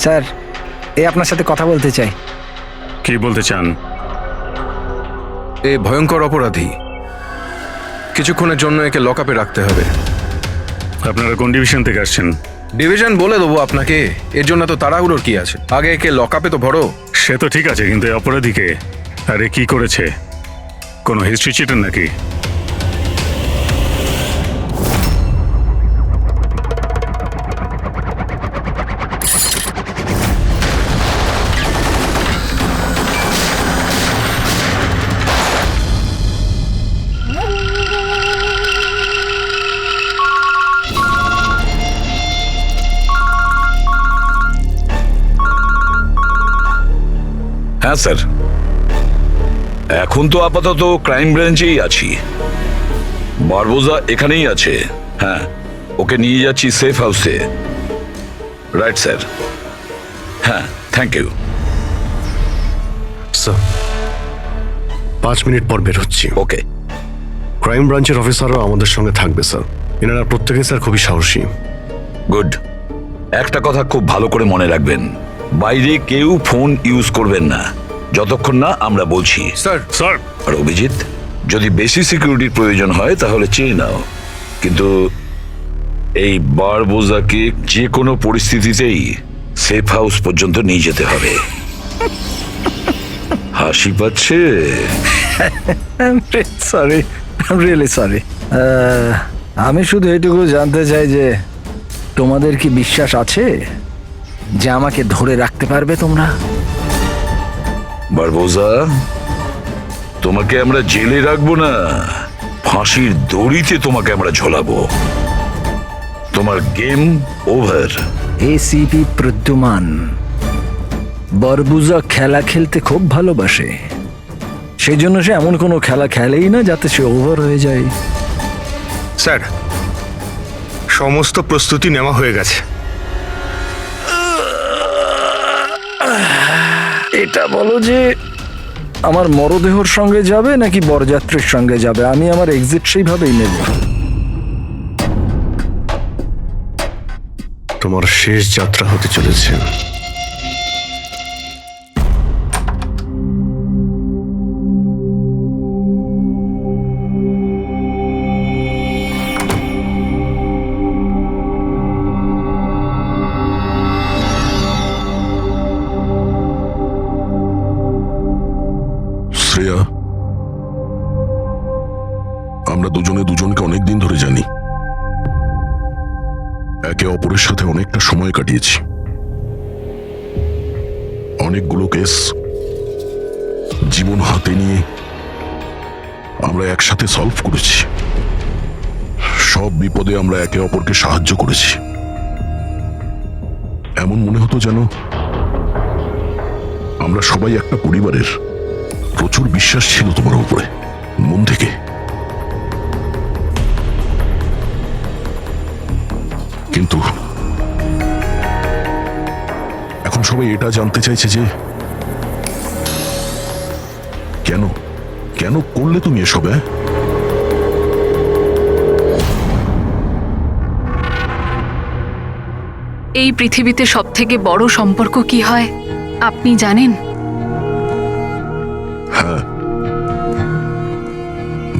Sir, আপনার সাথে কথা বলতে চাই। কি বলতে চান? এ ভয়ঙ্কর অপরাধী, কিছুক্ষণের জন্য একে লকআপে রাখতে হবে। আপনারা কোন ডিভিশন থেকে আসছেন? ডিভিশন বলে দেবো আপনাকে, এর জন্য তো তাড়াহুড়োর কি আছে? আগে একে লকআপে তো ভরো। সে তো ঠিক আছে, কিন্তু এই অপরাধীকে আরে কি করেছে? কোনো হিস্ট্রি চিটার নাকি? হ্যাঁ স্যার, এখন তো আপাতত ক্রাইম ব্রাঞ্চেই আছি। বারবোজা এখানেই আছে। হ্যাঁ, ওকে নিয়ে যাচ্ছি সেফ হাউসে। Right sir. হ্যাঁ, থ্যাংক ইউ স্যার। 5 মিনিট পর বের হচ্ছি। ওকে। ক্রাইম ব্রাঞ্চের অফিসারও আমাদের সঙ্গে থাকবে স্যার। এনারা প্রত্যেকে স্যার খুবই সাহসী। গুড। একটা কথা খুব ভালো করে মনে রাখবেন, বাইরে কেউ ফোন ইউজ করবেন না যতক্ষণ না আমরা বলছি। স্যার। স্যার, আর অভিজিৎ, যদি বেশি সিকিউরিটির প্রয়োজন হয় তাহলে চেয়ে নাও, কিন্তু এই বারবোজাকে যে কোনো পরিস্থিতিতেই সেফ হাউস পর্যন্ত নিয়ে যেতে হবে। হাসি পাচ্ছে? Sorry, really sorry. আমি শুধু এইটুকু জানতে চাই যে তোমাদের কি বিশ্বাস আছে যে আমাকে ধরে রাখতে পারবে তোমরা? বারবোজা, তোমাকে আমরা জেলে রাখবো না, ফাঁসির দড়িতে তোমাকে আমরা ঝোলাবো। তোমার গেম ওভার। এসিপি প্রদ্যুমান বারবোজা খেলা খেলতে খুব ভালোবাসে, সেই জন্য সে এমন কোনো খেলা খেলেই না যাতে সে ওভার হয়ে যায়। স্যার, সমস্ত প্রস্তুতি নেওয়া হয়ে গেছে। এটা বলো যে আমার মরদেহর সঙ্গে যাবে নাকি বরযাত্রীর সঙ্গে যাবে? আমি আমার এক্সিট সেইভাবেই নেব। তোমার শেষ যাত্রা হতে চলেছে। শ্রেয়া, আমরা দুজনে দুজনকে অনেকদিন ধরে জানি, একে অপরের সাথে অনেকটা সময় কাটিয়েছি, অনেকগুলো কেস জীবন হাতে নিয়ে আমরা একসাথে সলভ করেছি। সব বিপদে আমরা একে অপরকে সাহায্য করেছি। এমন মনে হতো যেন আমরা সবাই একটা পরিবারের। প্রচুর বিশ্বাস ছিল তোমার উপরে, মন থেকে। কিন্তু এখন সবাই এটা জানতে চাইছে যে কেন কেন করলে তুমি এসব? এই পৃথিবীতে সবথেকে বড় সম্পর্ক কি হয় আপনি জানেন? হ্যাঁ,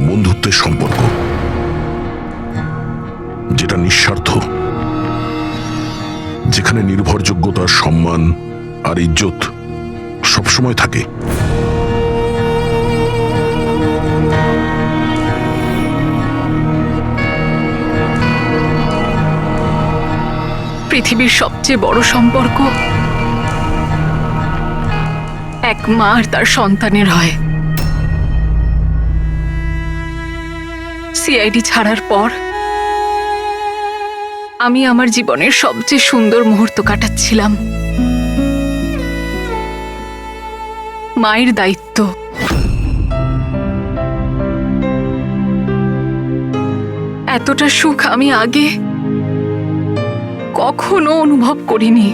বন্ধুত্বের সম্পর্ক, যেটা নিঃস্বার্থ, যেখানে নির্ভরযোগ্যতা, সম্মান আর ইজ্জত সবসময় থাকে। পৃথিবীর সবচেয়ে বড় সম্পর্ক এক মা আর তার সন্তানের হয়। সিআইডি ছাড়ার পর আমি আমার জীবনের সবচেয়ে সুন্দর মুহূর্ত কাটাচ্ছিলাম। মায়ের দায়িত্ব, এতটা সুখ আমি আগে কখনো অনুভব করিনি।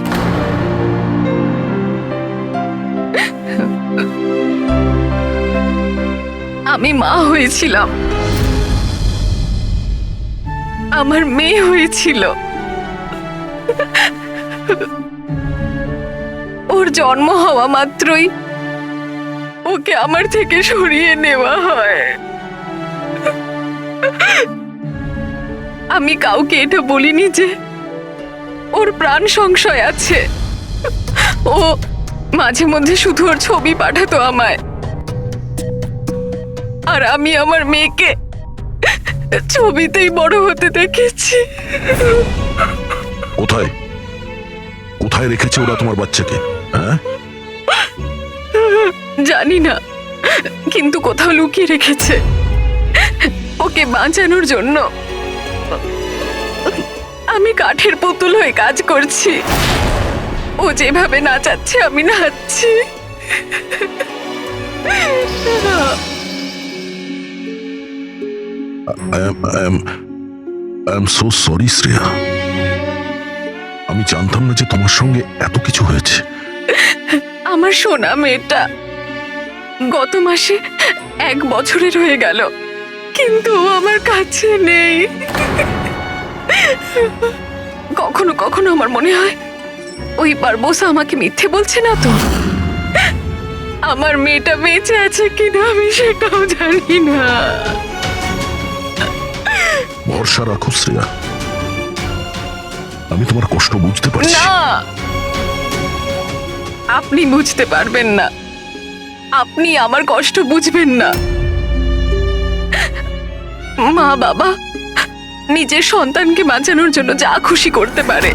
আমি মা হয়েছিলাম, আমার মেয়ে হয়েছিল। জন্ম হওয়া মাত্রই ওকে আমার থেকে সরিয়ে নেওয়া হয়। আমি কাউকে এটা বলিনি যে ওর প্রাণ সংশয় আছে। ও মাঝে মধ্যে শুধু ওর ছবি পাঠাতো আমায়, আর আমি আমার মেয়েকে ছবিতেই বড় হতে দেখেছি। কোথায় কোথায় রেখেছে ওরা তোমার বাচ্চাকে? হ্যাঁ, জানি না, কিন্তু কোথাও লুকিয়ে রেখেছে ওকে বাঁচানোর জন্য। আমি কাঠের পুতুল হয়ে কাজ করছি, ও যেভাবে নাচাচ্ছে আমি নাচছি। I am so sorry Shreya. আমি জানতাম না যে তোমার সঙ্গে এত কিছু হয়েছে। আমার সোনা মেয়েটা গত মাসে 1 বছরের হয়ে গেল, কিন্তু ও আমার কাছে নেই। কখনো কখনো আমার মনে হয় ওই বারবোসা আমাকে মিথ্যে বলছে না তো। আমার মেয়েটা বেঁচে আছে কিনা আমি সেটাও জানি না। ভরসা রাখো শ্রেয়া, আমি তোমার কষ্ট বুঝতে পারছি। না, আপনি বুঝতে পারবেন না, আপনি আমার কষ্ট বুঝবেন না। মা বাবা নিজের সন্তানকে বাঁচানোর জন্য যা খুশি করতে পারে,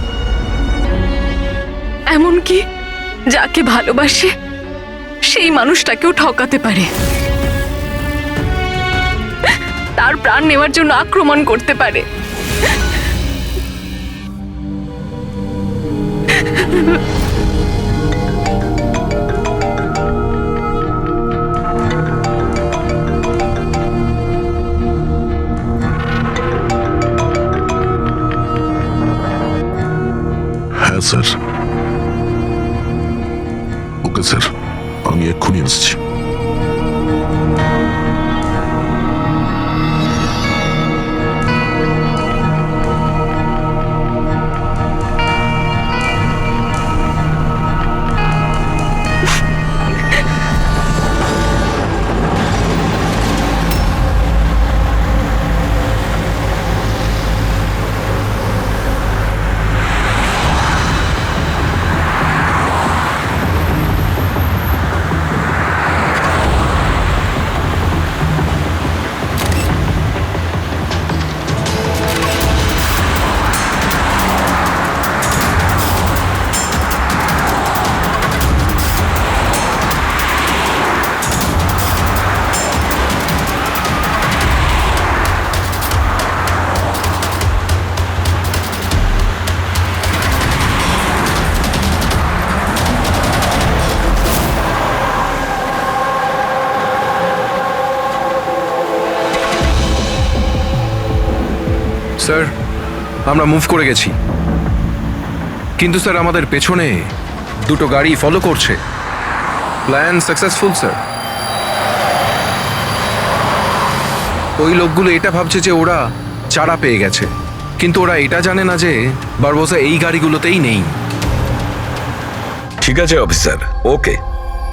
এমনকি যাকে ভালোবাসে সেই মানুষটাকেও ঠকাতে পারে, তার প্রাণ নেওয়ার জন্য আক্রমণ করতে পারে। হ্যাঁ স্যার। ওকে স্যার, আমি এক্ষুনি আসছি। স্যার, আমরা মুভ করে গেছি, কিন্তু স্যার আমাদের পেছনে 2টো গাড়ি ফলো করছে। Plan successful sir. ওই লোকগুলো এটা ভাবছে যে ওরা চারা পেয়ে গেছে, কিন্তু ওরা এটা জানে না যে বারবোসা এই গাড়িগুলোতেই নেই। ঠিক আছে অফিসার, ওকে,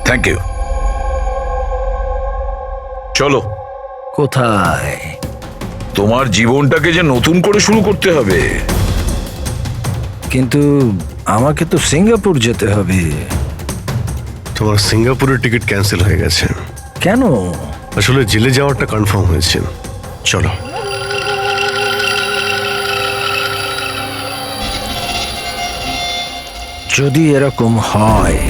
থ্যাংক ইউ। চলো, কোথায়? তোমার জীবনটাকে যে নতুন করে শুরু করতে হবে। কিন্তু আমাকে তো সিঙ্গাপুর যেতে হবে। তোমার সিঙ্গাপুরের টিকিট ক্যান্সেল হয়ে গেছে। কেন? আসলে জেলে যাওয়াটা কনফার্ম হয়েছে। চলো। যদি এরকম হয়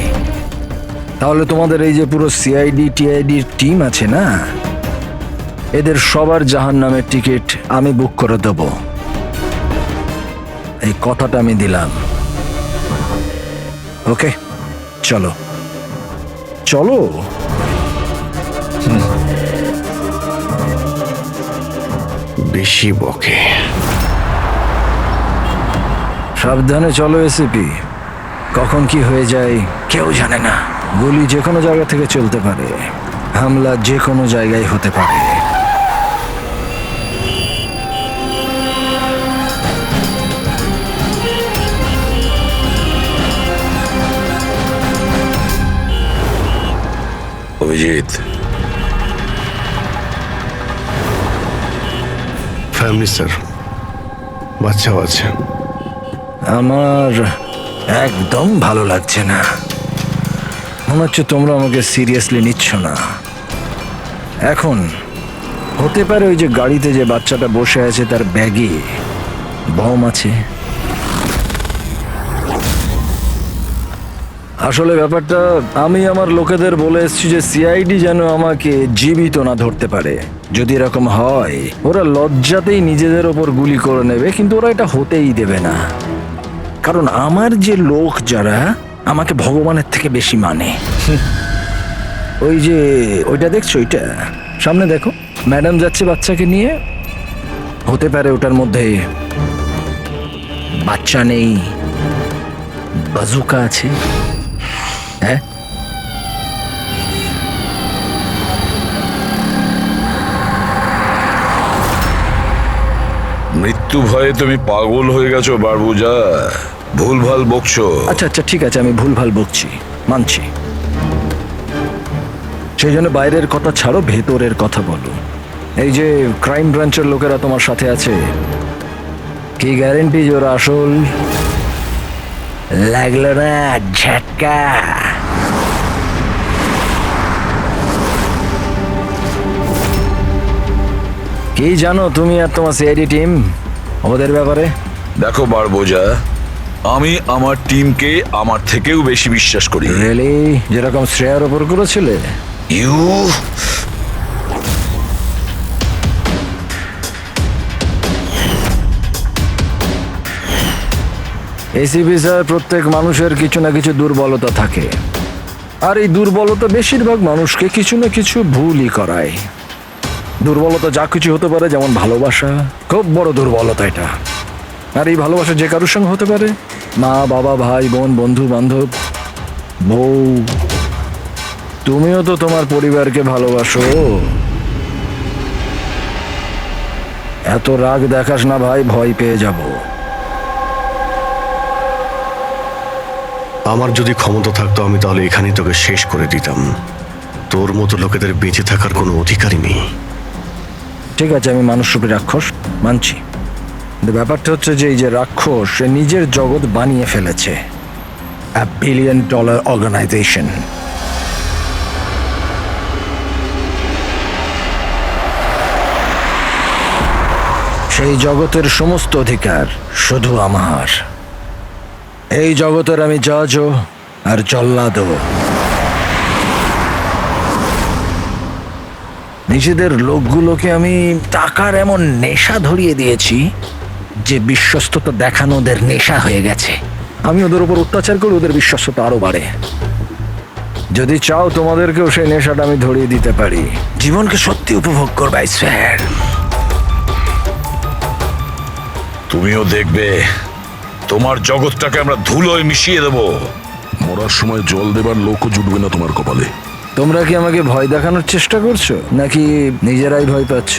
তাহলে তোমাদের এই যে পুরো সিআইডি টিআইডির টিম আছে না, এদের সবার জাহান্নামের টিকিট আমি বুক করে দেব। এই কথাটা আমি দিলাম। ওকে, চলো চলো। বেশি বকে। সাবধানে চলো এসিপি, কখন কি হয়ে যায় কেউ জানে না। গুলি যে কোনো জায়গা থেকে চলতে পারে, হামলা যে কোনো জায়গায় হতে পারে। অভিজিৎ, ফ্যামিলি স্যার, বাচ্চাও আছে। আমার একদম ভালো লাগছে না। মনে হচ্ছে তোমরা আমাকে সিরিয়াসলি নিচ্ছ না। এখন হতে পারে ওই যে গাড়িতে যে বাচ্চাটা বসে আছে তার ব্যাগে বম আছে। আসলে ব্যাপারটা আমি আমার লোকেদের বলে এসেছি যে সিআইডি যেন আমাকে জীবিত না ধরতে পারে। যদি এরকম হয় ওরা লজ্জাতেই নিজেদের ওপর গুলি করে নেবে, কিন্তু ওরা এটা হতেই দেবে না। কারণ আমার যে লোক যারা আমাকে ভগবানের থেকে বেশি মানে। ওই যে ওইটা দেখছো, ওইটা সামনে দেখো, ম্যাডাম যাচ্ছে বাচ্চাকে নিয়ে। হতে পারে ওটার মধ্যে বাচ্চা নেই, বাজুকা আছে। হ্যাঁ, মৃত্যু ভয়ে তুমি পাগল হয়ে গেছো বারবুজা, ভুলভাল বকছো। আচ্ছা আচ্ছা ঠিক আছে, আমি ভুলভাল বকছি, মানছি। সেই জন্য বাইরের কথা ছাড়ো, ভেতরের কথা বলো। এই যে ক্রাইম ব্রাঞ্চের লোকেরা তোমার সাথে আছে, কি গ্যারেন্টি যে ওরা আসল? লাগলো না ঝটকা? কি জানো তুমি আর তোমার সিআইডি টিম ওদের ব্যাপারে? দেখো বারবোজা, আমি আমার টিমকে আমার থেকেও বেশি বিশ্বাস করি। রিয়েলি? যেরকম শ্রেয়ার ওপর করেছিলে? ইউ এসিপি স্যার, প্রত্যেক মানুষের কিছু না কিছু দুর্বলতা থাকে, আর এই দুর্বলতা বেশিরভাগ মানুষকে কিছু না কিছু ভুলই করায়। দুর্বলতা যা কিছু হতে পারে, যেমন ভালোবাসা, খুব বড় দুর্বলতা এটা। আর এই ভালোবাসা যে কারোর সঙ্গে হতে পারে, মা বাবা, ভাই বোন, বন্ধু বান্ধব, বউ। তুমিও তো তোমার পরিবারকে ভালোবাসো। এত রাগ দেখাস না ভাই, ভয় পেয়ে যাব। আমার যদি ক্ষমতা থাকতো আমি তাহলে এখানেই তোকে শেষ করে দিতাম। তোর মতো লোকেদের বেঁচে থাকার কোনো অধিকারই নেই। ঠিক আছে, আমি মানুষরূপী রাক্ষস মানছি, কিন্তু ব্যাপারটা হচ্ছে যে এই যে রাক্ষস, সে নিজের জগৎ বানিয়ে ফেলেছে, $1 বিলিয়ন অর্গানাইজেশন। সেই জগতের সমস্ত অধিকার শুধু আমার। এই জগতের আমি জজও আর জল্লাদও। নিজেদের লোকগুলোকে আমি টাকার এমন নেশা ধরিয়ে দিয়েছি যে বিশ্বস্ততা দেখানো ওদের নেশা হয়ে গেছে। আমি ওদের উপর অত্যাচার করে ওদের বিশ্বস্ততা আরো বাড়ে। যদি চাও তোমাদেরকেও সেই নেশাটা আমি ধরিয়ে দিতে পারি। জীবনকে সত্যি উপভোগ করবে স্যার। তুমিও দেখবে তোমার জগৎটাকে আমরা ধুলোয় মিশিয়ে দেবো। মরার সময় জল দেবার লোকও জুটবে না তোমার কপালে। তোমরা কি আমাকে ভয় দেখানোর চেষ্টা করছো, নাকি নিজেরাই ভয় পাচ্ছ?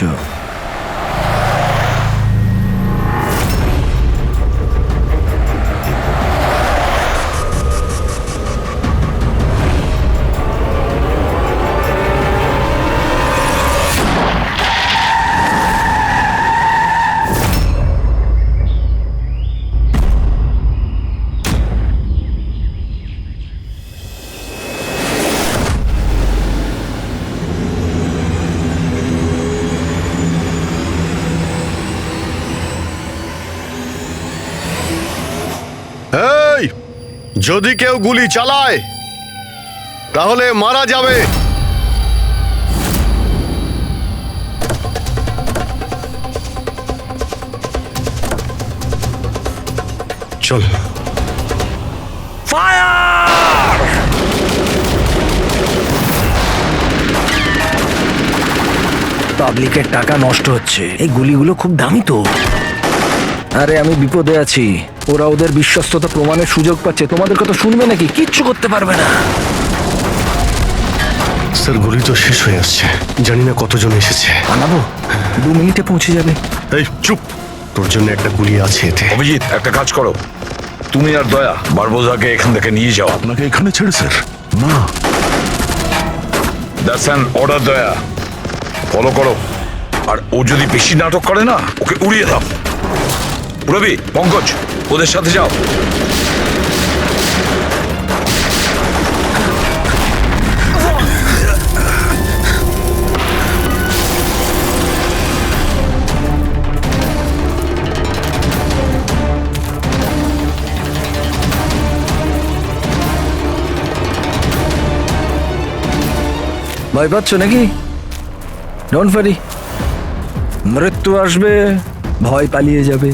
এই, যদি কেউ গুলি চালায় তাহলে মারা যাবে। চল। পাবলিকের টাকা নষ্ট হচ্ছে, এই গুলিগুলো খুব দামি তো। আরে আমি বিপদে আছি, ওরা ওদের বিশ্বস্ততা প্রমাণের সুযোগ পাচ্ছে। তোমাদের কথা শুনবে নাকি? কিচ্ছু করতে পারবে না। স্যার, গুলি তো শেষ হয়ে আসছে, জানি না কতজন এসেছে। আনাবো, 2 মিনিটে পৌঁছে যাবে। এই চুপ, তোর জন্য একটা গুলি আছে এতে। অভিজিৎ, একটা কাজ করো, তুমি আর দয়া বারবোজাকে এখান থেকে নিয়ে যাও। আপনাকে এখানে ছেড়ে স্যার? না, দ্যাটস অ্যান অর্ডার দয়া, ফলো করো। আর ও যদি বেশি নাটক করে না, ওকে উড়িয়ে দাও। রবি, পঙ্কজ, ওদের সাথে যাও। ভয় পাচ্ছ নাকি? ডোন্ট ওয়ারি, মৃত্যু আসবে, ভয় পালিয়ে যাবে।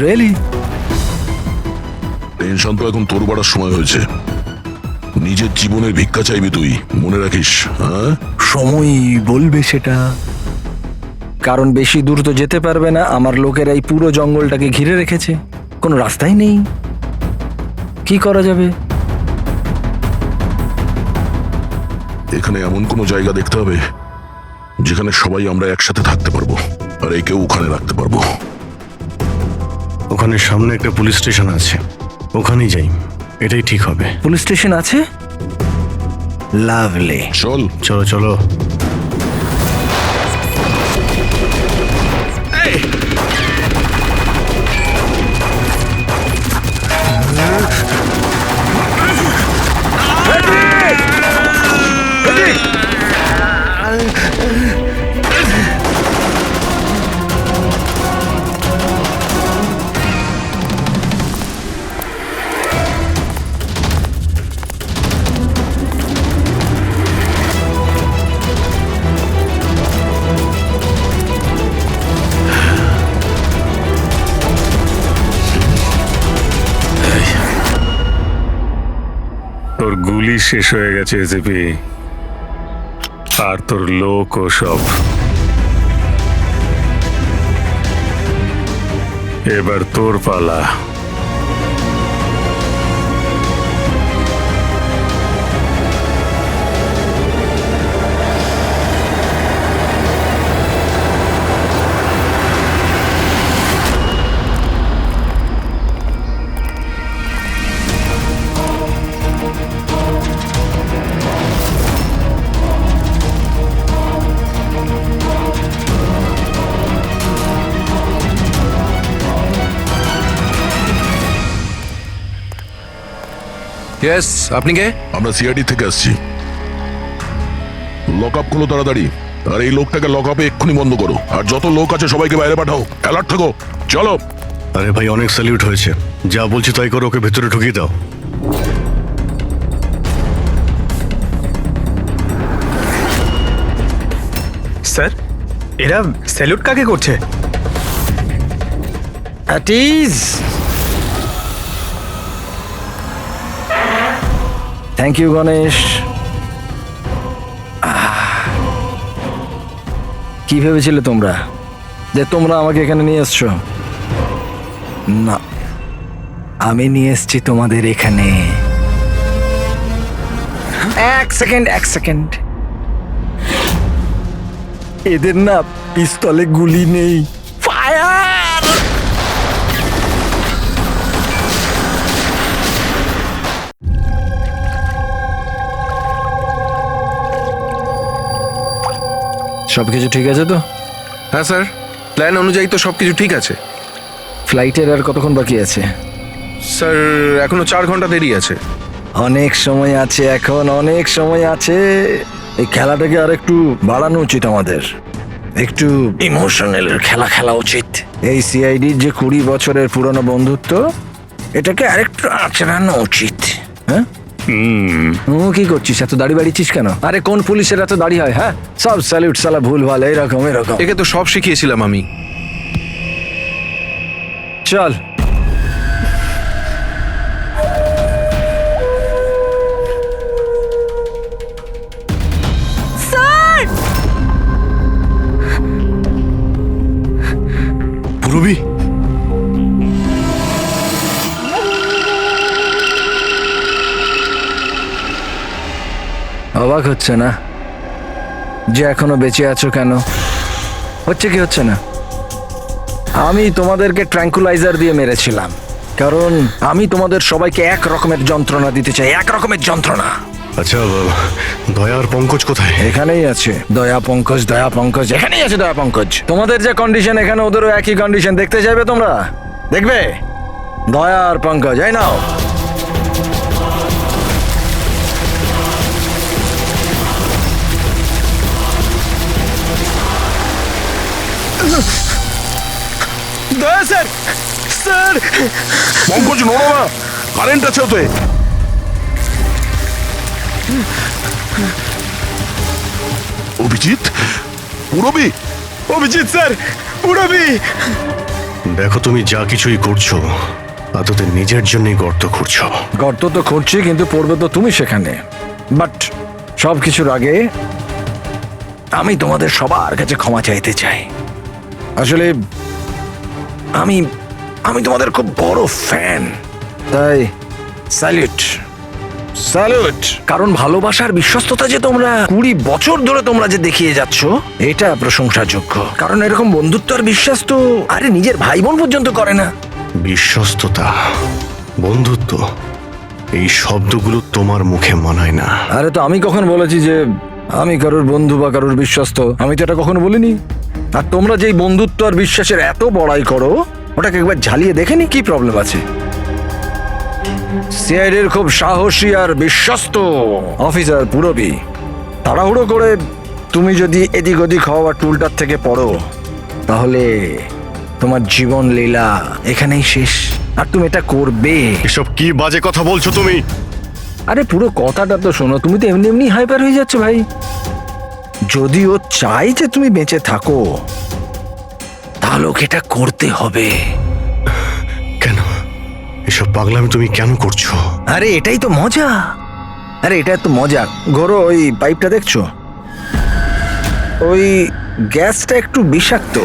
রিয়েলি? টেনশন তো এখন তোর বাড়ার সময় হয়েছে। নিজের জীবনের ভিক্ষা চাইবি তুই, মনে রাখিস। হ্যাঁ, সময় বলবে সেটা। কারণ বেশি দূর তো যেতে পারবে না, আমার লোকেরা এই পুরো জঙ্গলটাকে ঘিরে রেখেছে, কোনো রাস্তাই নেই। কি করা যাবে? এখানে এমন কোনো জায়গা দেখতে হবে যেখানে সবাই আমরা একসাথে থাকতে পারবো, আর একেও ওখানে রাখতে পারবো। ওখানে সামনে একটা পুলিশ স্টেশন আছে, ওখানেই যাই, এটাই ঠিক হবে। পুলিশ স্টেশন আছে? লাভলি। চল। চলো চলো। তোর গুলি শেষ হয়ে গেছে এসিপি, আর তোর লোক ও সব। এবার তোর পালা। ইয়েস, আপনি কে? আমরা সিআইডি থেকে আসছি। লক আপ করো তাড়াতাড়ি, আর এই লোকটাকে লক আপে এক্ষুনি বন্ধ করো, আর যত লোক আছে সবাইকে বাইরে পাঠাও। অ্যালার্ট থাকো, চলো। আরে ভাই, অনেক স্যালিউট হয়েছে, যা বলছি তাই করো, ওকে ভেতরে ঢুকিয়ে দাও। স্যার, এরা স্যালুট কাকে করছে? Thank you Ganesh. কি ভেবেছিলে তোমরা যে তোমরা আমাকে এখানে নিয়ে এসছো? না, আমি নিয়ে এসছি তোমাদের এখানে। এক সেকেন্ড। এদের না পিস্তলে গুলি নেই। ফায়ার! সবকিছু ঠিক আছে তো? হ্যাঁ স্যার, প্ল্যান অনুযায়ী তো সবকিছু ঠিক আছে। ফ্লাইটের আর কতক্ষণ বাকি আছে? স্যার, এখনো 4 ঘন্টা দেরি আছে। অনেক সময় আছে, এখন অনেক সময় আছে। এই খেলাটাকে আর একটু বাড়ানো উচিত আমাদের, একটু ইমোশনাল খেলা উচিত। এই সিআইডির যে 20 বছরের পুরনো বন্ধুত্ব, এটাকে আরেকটু আচড়ানো উচিত। হ্যাঁ, কি করছিস? এত দাড়ি বাড়িছিস কেন? আরে কোন পুলিশের এত দাড়ি হয়? হ্যাঁ, সব স্যালুট সালা ভুল ভাল এরকম। একে তো সব শিখিয়েছিলাম আমি। চল। পুরবি, অবাক হচ্ছে না যে এখনো বেঁচে আছো? কেন হচ্ছে কি হচ্ছে না? আমি তোমাদেরকে ট্র্যাঙ্কুলাইজার দিয়ে মেরেছিলাম, কারণ আমি তোমাদের সবাইকে এক রকমের যন্ত্রণা দিতে চাই, এক রকমের যন্ত্রণা। আচ্ছা দয়া আর পঙ্কজ কোথায়? এখানেই আছে দয়া পঙ্কজ, এখানেই আছে দয়া পঙ্কজ। তোমাদের যে কন্ডিশন, এখানে ওদেরও একই কন্ডিশন। দেখতে চাইবে তোমরা? দেখবে? দয়া আর পঙ্কজ, এই নাও। দয়া স্যার, স্যার পঙ্কজ নড়ো না, কারেন্ট আছে ওতে। অভিজিৎ, পুরবি, অভিজিৎ স্যার, পুরবি। দেখো তুমি যা কিছুই করছো তা তোদের নিজের জন্যই গর্ত খুঁড়ছো। গর্ত তো খুঁড়ছি, কিন্তু পড়বে তো তুমি সেখানে। বাট সব কিছুর আগে আমি তোমাদের সবার কাছে ক্ষমা চাইতে চাই। আসলে আমি আমি তোমাদের খুব বড় ফ্যান, তাই স্যালুট। কারণ ভালোবাসার বিশ্বস্ততা যে তোমরা 20 বছর ধরে তোমরা যে দেখিয়ে যাচ্ছ, এটা প্রশংসাযোগ্য। কারণ এরকম বন্ধুত্ব আর বিশ্বাস তো আরে নিজের ভাই বোন পর্যন্ত করে না। বিশ্বস্ততা, বন্ধুত্ব, এই শব্দগুলো তোমার মুখে মানায় না। আরে তো আমি কখন বলেছি যে আমি কারোর বন্ধু বা কারোর বিশ্বস্ত? আমি তো এটা কখনো বলিনি। আর তোমরা যেই বন্ধুত্ব আর বিশ্বাসের এত বড়াই করো, ওটাকে একবার ঝালিয়ে দেখেনি কি প্রবলেম আছে? সিআইডির খুব সাহসী আর বিশ্বস্ত অফিসার পুরবি, তাড়াহুড়ো করে তুমি যদি এদিক ওদিক হওয়া টুলটার থেকে পড়ো, তাহলে তোমার জীবন লীলা এখানেই শেষ। আর তুমি এটা করবে। এসব কি বাজে কথা বলছো তুমি? আরে পুরো কথাটা তো শোনো। তুমি তো এমনি এমনি হাইপার হয়ে যাচ্ছ ভাই। যদি ও চাই যে তুমি বেঁচে থাকো, তাহলে ওকে এটা করতে হবে। কেন এসব পাগলামি তুমি কেন করছো? আরে এটাই তো মজা। এটা তো মজা। ঘোরো, ওই পাইপটা দেখছো? ওই গ্যাসটা একটু বিষাক্ত।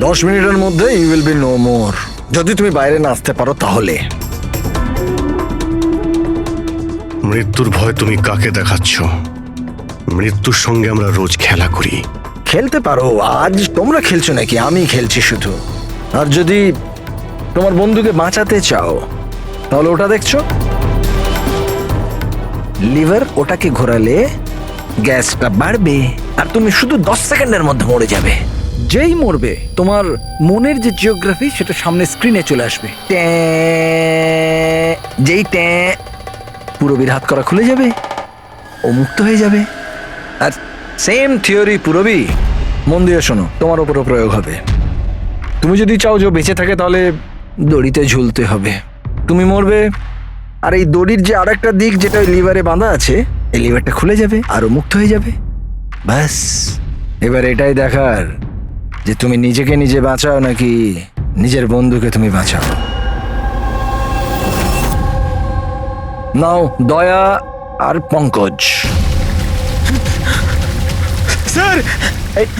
10 মিনিটের মধ্যে you will be no more. যদি তুমি বাইরে না আসতে পারো তাহলে। মৃত্যুর ভয় তুমি কাকে দেখাচ্ছ? মৃত্যুর সঙ্গে আমরা রোজ খেলা করি। খেলতে পারো। আজ তোমরা খেলছো নাকি? আমি খেলছি শুধু। আর যদি তোমার বন্ধুকে বাঁচাতে চাও, তাহলে ওটা দেখছো লিভার, ওটাকে ঘোরালে গ্যাসটা বাড়বে আর তুমি শুধু 10 সেকেন্ডের মধ্যে মরে যাবে। যেই মরবে, তোমার মনের যে জিওগ্রাফি সেটা সামনে স্ক্রিনে চলে আসবে। যেই পুরবীর হাত করা খুলে যাবে, ও মুক্ত হয়ে যাবে। আর সেম থিওরি পুরবি, মন দিয়ে শোনো, তোমার উপরও প্রয়োগ হবে। তুমি যদি চাও যে ও বেঁচে থাকে, তাহলে দড়িতে ঝুলতে হবে। তুমি মরবে, আর এই দড়ির যে আরেকটা দিক যেটা লিভারে বাঁধা আছে, এই লিভারটা খুলে যাবে আর ও মুক্ত হয়ে যাবে। ব্যাস, এবার এটাই দেখার যে তুমি নিজেকে নিজে বাঁচাও নাকি নিজের বন্ধুকে তুমি বাঁচাও। নাও দয়া আর পঙ্কজ। স্যার,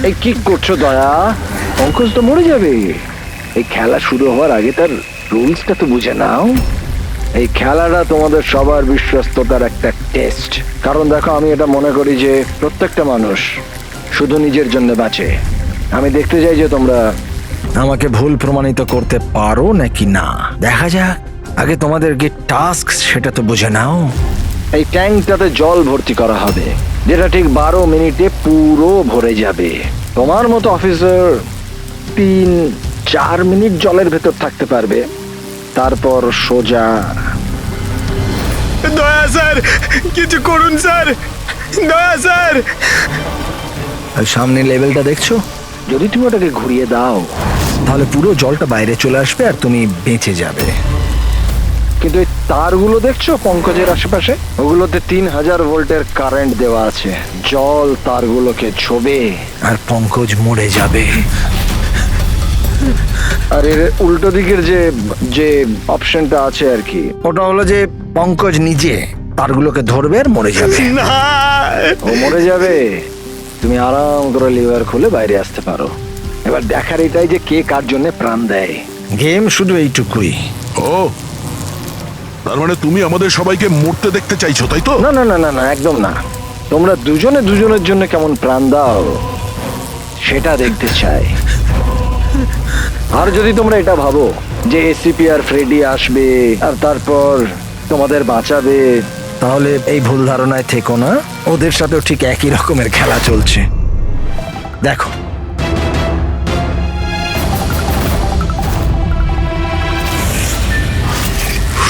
এই কি করছো দয়া? পঙ্কজ তো মরে যাবে। এই খেলা শুরু হওয়ার আগে তার রুলসটা তো বুঝে নাও। এই খেলাটা তোমাদের সবার বিশ্বস্ততার একটা টেস্ট। কারণ দেখো, আমি এটা মনে করি যে প্রত্যেকটা মানুষ শুধু নিজের জন্য বাঁচে। আমি দেখতে চাই যে তোমরা আমাকে ভুল প্রমাণিত করতে পারো নাকি না। দেখা যাক। আগে তোমাদের কি টাস্ক সেটা তো বুঝে নাও। এই ট্যাঙ্কটাতে জল ভর্তি করা হবে, যেটা ঠিক 12 মিনিটে পুরো ভরে যাবে। তোমার মতো অফিসার 3-4 মিনিট জলের ভেতর থাকতে পারবে, তারপর সোজা। দয়া স্যার, কিছু করুন স্যার, দয়া স্যার। আর সামনে লেভেলটা দেখছো? যদি তুমি ওটাকে ঘুরিয়ে দাও, তাহলে পুরো জলটা বাইরে চলে আসবে আর তুমি বেঁচে যাবে। কিন্তু এই তারগুলো দেখছো পঙ্কজের আশেপাশে, ওগুলোতে 3000 ভোল্টের কারেন্ট দেওয়া আছে। জল তারগুলোকে ছোবে আর পঙ্কজ মরে যাবে। আর এর উল্টো দিকের যে অপশনটা আছে আর কি, ওটা হলো যে পঙ্কজ নিজে তারগুলোকে ধরবে আর মরে যাবে। না, ও মরে যাবে, তুমি আরাম করে লিভার খুলে বাইরে আসতে পারো। এবার দেখার এটাই যে কে কার জন্য প্রাণ দেয়। গেম শুধু এইটুকুই। ও, তার মানে তুমি আমাদের সবাইকে মরতে দেখতে চাইছো, তাই তো? না না না না না, একদম না। তোমরা দুজনে দুজনের জন্য কেমন প্রাণ দাও সেটা দেখতে চাই। আর যদি তোমরা এটা ভাবো যে এসিপি আর ফ্রেডি আসবে আর তারপর তোমাদের বাঁচাবে, তাহলে এই ভুল ধারণায় থেকো না, ওদের সাথেও ঠিক একই রকমের খেলা চলছে। দেখো,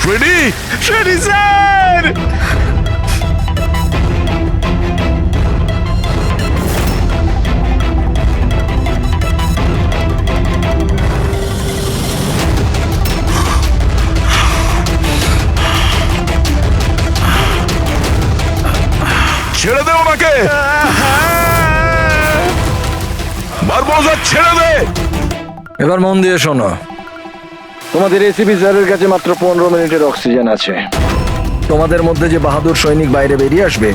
ফ্রেডি, ফ্রেডি স্যার! ছেড়ে দে ওনাকে, বারবোজা ছেড়ে দে। এবার মন দিয়ে শোনো, তোমাদের এসিপি স্যারের কাছে মাত্র 15 মিনিটের অক্সিজেন আছে। তোমাদের মধ্যে যে বাহাদুর সৈনিক বাইরে বেরিয়ে আসবে,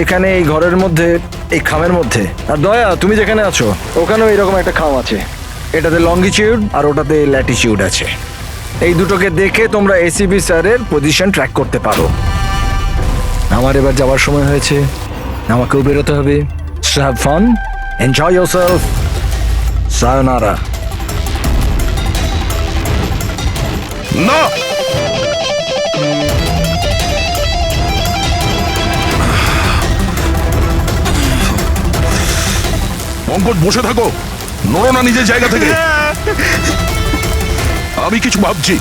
এখানে এই ঘরের মধ্যে, এই খামের মধ্যে, আর দয়া তুমি যেখানে আছো ওখানেও এরকম একটা খাম আছে। এটাতে লঙ্গিটিউড আর ওটাতে ল্যাটিটিউড আছে। এই দুটোকে দেখে তোমরা এসিপি স্যারের পজিশন ট্র্যাক করতে পারো। আমার এবার যাওয়ার সময় হয়েছে, আমাকেও বেরোতে হবে। So have fun, enjoy yourself, sayonara. না, পঙ্কজ বসে থাকো, নড়ো না নিজের জায়গা থেকে। আমি কিছু ভাবছি।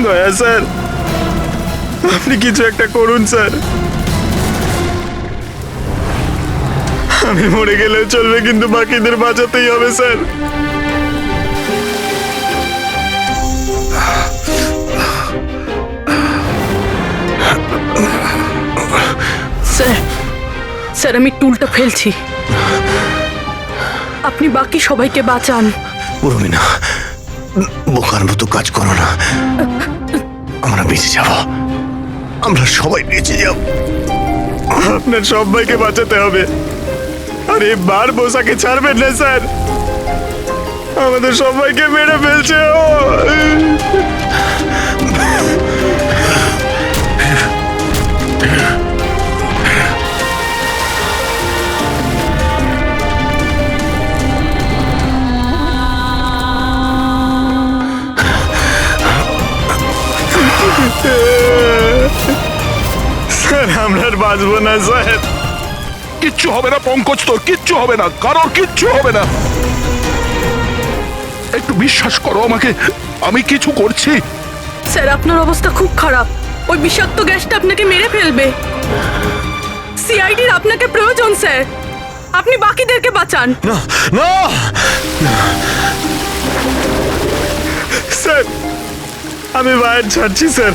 দয়া স্যার, আপনি কিছু একটা করুন স্যার। আমি মরে গেলেও চলবে, কিন্তু বাকিদের বাঁচাতেই হবে স্যার। স্যার, স্যার আমি টুলটা ফেলছি, আপনি বাকি সবাইকে বাঁচান। উর্মিনা, বোকার মতো কাজ করো না। আমরা বেঁচে যাব, আমরা সবাই বেঁচে যাব। আপনার সবাইকে বাঁচাতে হবে, আর এই বারবোজাকে ছাড়বেন না স্যার। আমাদের সবাইকে মেরে ফেলছে ও। স্যার আমরা আর বাঁচবো না স্যার। কিচ্ছু হবে না পঙ্কজ, তোর কিচ্ছু হবে না, কারোর কিচ্ছু হবে না। একটু বিশ্বাস করো আমাকে, আমি কিছু করছি। স্যার আপনার অবস্থা খুব খারাপ, ওই বিষাক্ত গ্যাসটা আপনাকে মেরে ফেলবে। সিআইডির আপনাকে প্রয়োজন স্যার, আপনি বাকিদেরকে বাঁচান। না না, স্যার আমি বাইরে ছাড়ছি স্যার।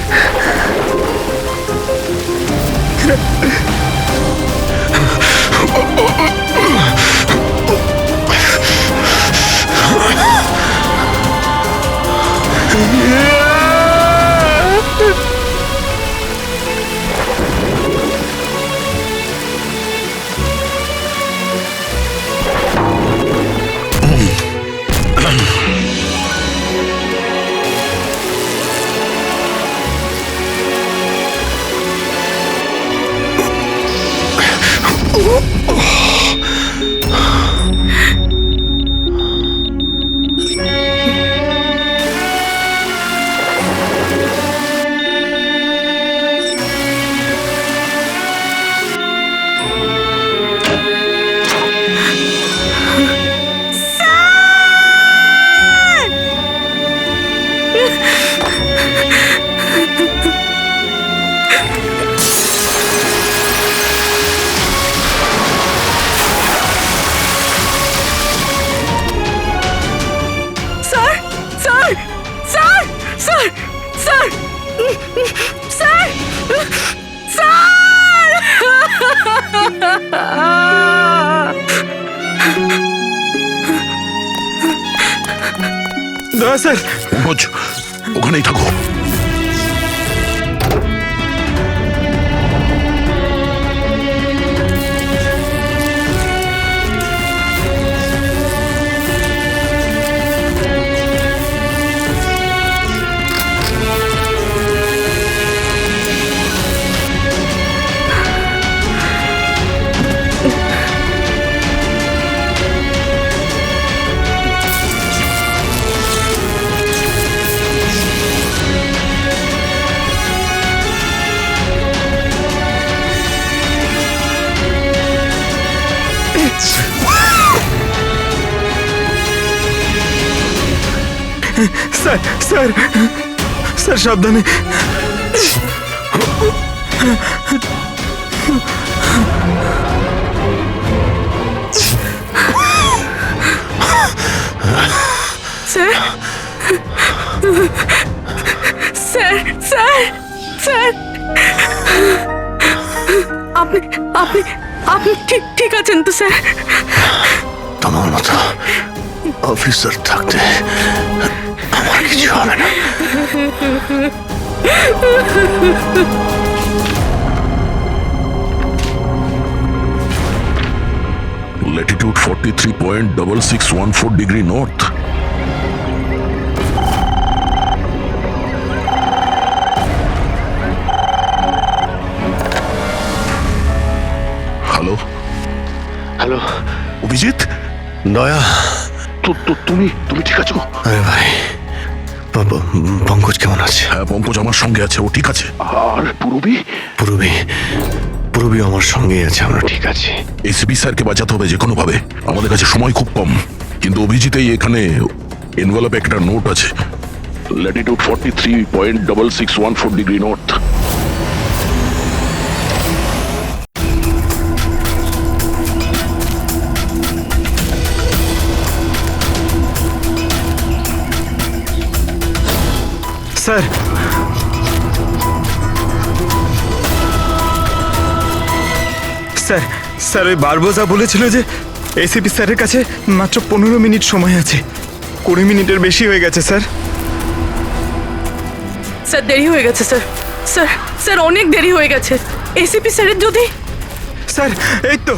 দয়া স্যার, পঙ্কজ, ওখানেই থাকো। স্যার, স্যার, স্যার সাবধানে। স্যার স্যার স্যার স্যার, আপনি আপনি আপনি ঠিক ঠিক আছেন তো স্যার? তোমার মতো অফিসার থাকতে আমার কিছু হবে না। Latitude 43.6614 degree north. Hello hello Abhijit, দয়া, তুমি ঠিক আছো? আরে ভাই, পঙ্কজ কেমন আছে? হ্যাঁ, পঙ্কজ আমার সঙ্গে আছে, ও ঠিক আছে। আর পূরবী? পূরবী আমার সঙ্গেই আছে, আমরা ঠিক আছি। এসিপি স্যারকে বাঁচাতে হবে যে কোনো ভাবে, আমাদের কাছে সময় খুব কম। কিন্তু অভিজিতেই এখানে এনভেলপে একটা নোট আছে, Latitude 43.6614 degree north. Sir, sir, sir ওই বারবোজা বলেছিল যে এসিপি স্যারের কাছে মাত্র 15 মিনিট সময় আছে। 20 মিনিটের বেশি হয়ে গেছে স্যার। স্যার দেরি হয়ে গেছে স্যার। স্যার স্যার অনেক দেরি হয়ে গেছে। এসিপি স্যারের যদি স্যার এই তো।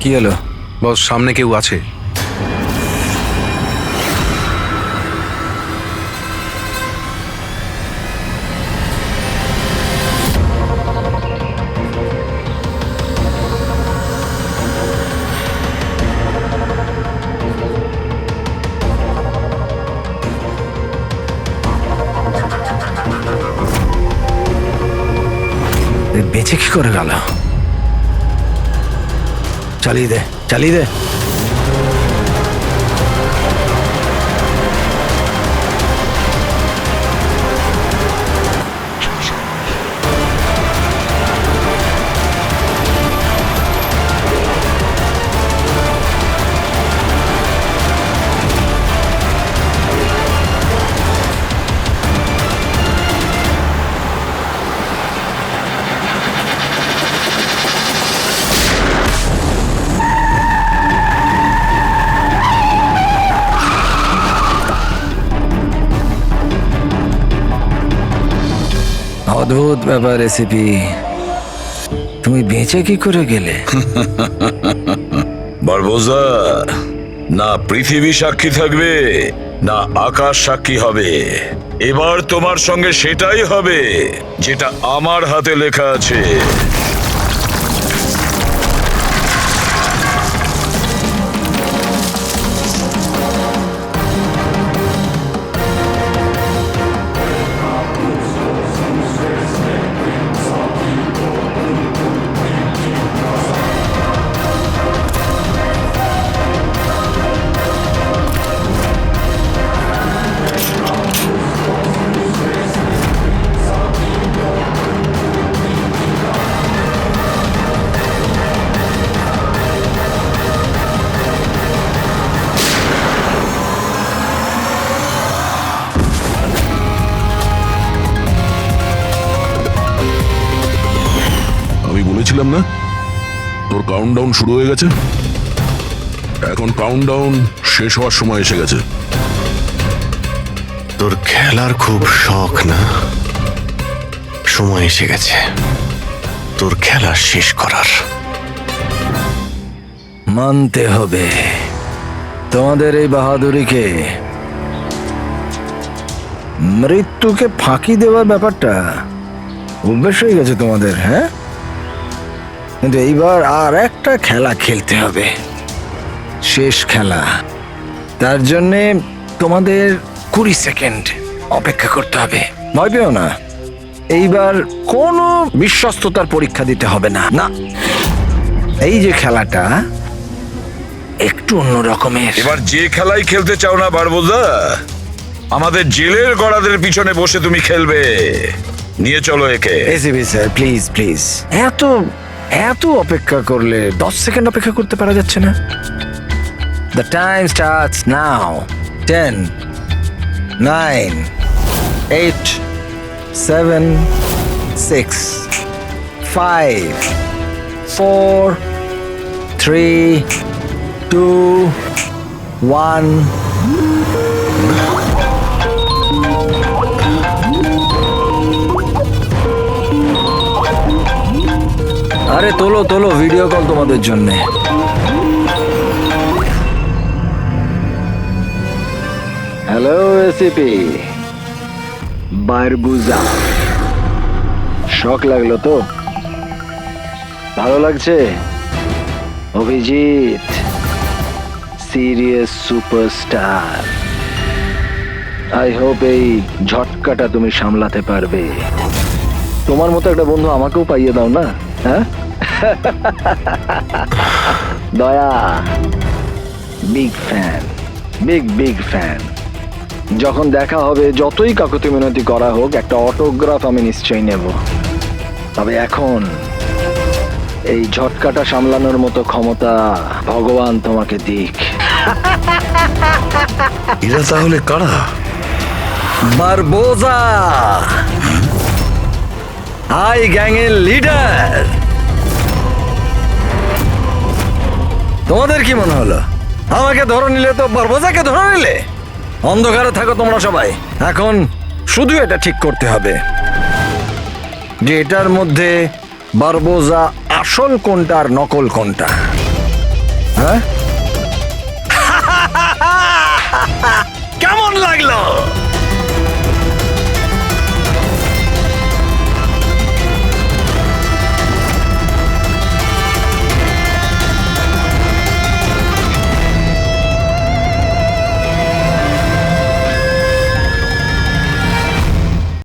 কি হলো? বস, সামনে কেউ আছে। বেঁচে কি করে গেল? চালিয়ে দে, চালিয়ে দে। অদ্ভুত ব্যাপার রেসিপি, তুমি বেঁচে কি করে গেলে? বারবোজা, না পৃথিবী সাক্ষী থাকবে না আকাশ সাক্ষী হবে। এবার তোমার সঙ্গে সেটাই হবে যেটা আমার হাতে লেখা আছে। বলেছিলাম না তোর কাউন্টডাউন শুরু হয়ে গেছে। এখন কাউন্টডাউন শেষ হওয়ার সময় এসে গেছে। তোর খেলার খুব শখ না? সময় এসে গেছে তোর খেলা শেষ করার। মানতে হবে তোমাদের এই বাহাদুরিকে। মৃত্যুকে ফাঁকি দেওয়ার ব্যাপারটা অভ্যেস হয়ে গেছে তোমাদের, হ্যাঁ? কিন্তু এইবার আর একটা খেলা খেলতে হবে, শেষ খেলা। তার জন্যে তোমাদের 20 সেকেন্ড অপেক্ষা করতে হবে। ভয় পেও না, এইবার কোনো বিশ্বস্ততার পরীক্ষা দিতে হবে না। না, এই যে খেলাটা একটু অন্য রকমের। এবার যে খেলাই খেলতে চাও না বারবোজা, আমাদের জেলের গড়াদের পিছনে বসে তুমি খেলবে। নিয়ে চলো একে। এসিবি স্যার, প্লিজ প্লিজ, এত এত অপেক্ষা করলে 10 সেকেন্ড অপেক্ষা করতে পারা যাচ্ছে না? The time starts now. 10, 9, 8, 7, 6, 5, 4, 3, 2, 1. আরে তোলো তোলো, ভিডিও কল তোমাদের জন্য। হ্যালো এসিপি বারবুজা, শখ লাগলো তো? ভালো লাগছে? Abhijit serious superstar. I hope এই ঝটকাটা তুমি সামলাতে পারবে। তোমার মতো একটা বন্ধু আমাকেও পাইয়ে দাও না, হ্যাঁ? দয়া বিগ ফ্যান, বিগ ফ্যান। যখন দেখা হবে, যতই কাকুতি মিনতি করা হোক, একটা অটোগ্রাফ আমি নিশ্চয়ই নেব। তবে এখন এই ঝটকাটা সামলানোর মতো ক্ষমতা ভগবান তোমাকে দিক। এরা তাহলে কারা? বারবোজা, আই গ্যাংয়ের লিডার। তোমাদের কি মনে হলো আমাকে ধরে নিলে তো বারবোজাকে ধরে নিলে? অন্ধকারে থাকো তোমরা সবাই। এখন শুধু এটা ঠিক করতে হবে যে এটার মধ্যে বারবোজা আসল কোনটা আর নকল কোনটা। হ্যাঁ, কেমন লাগলো?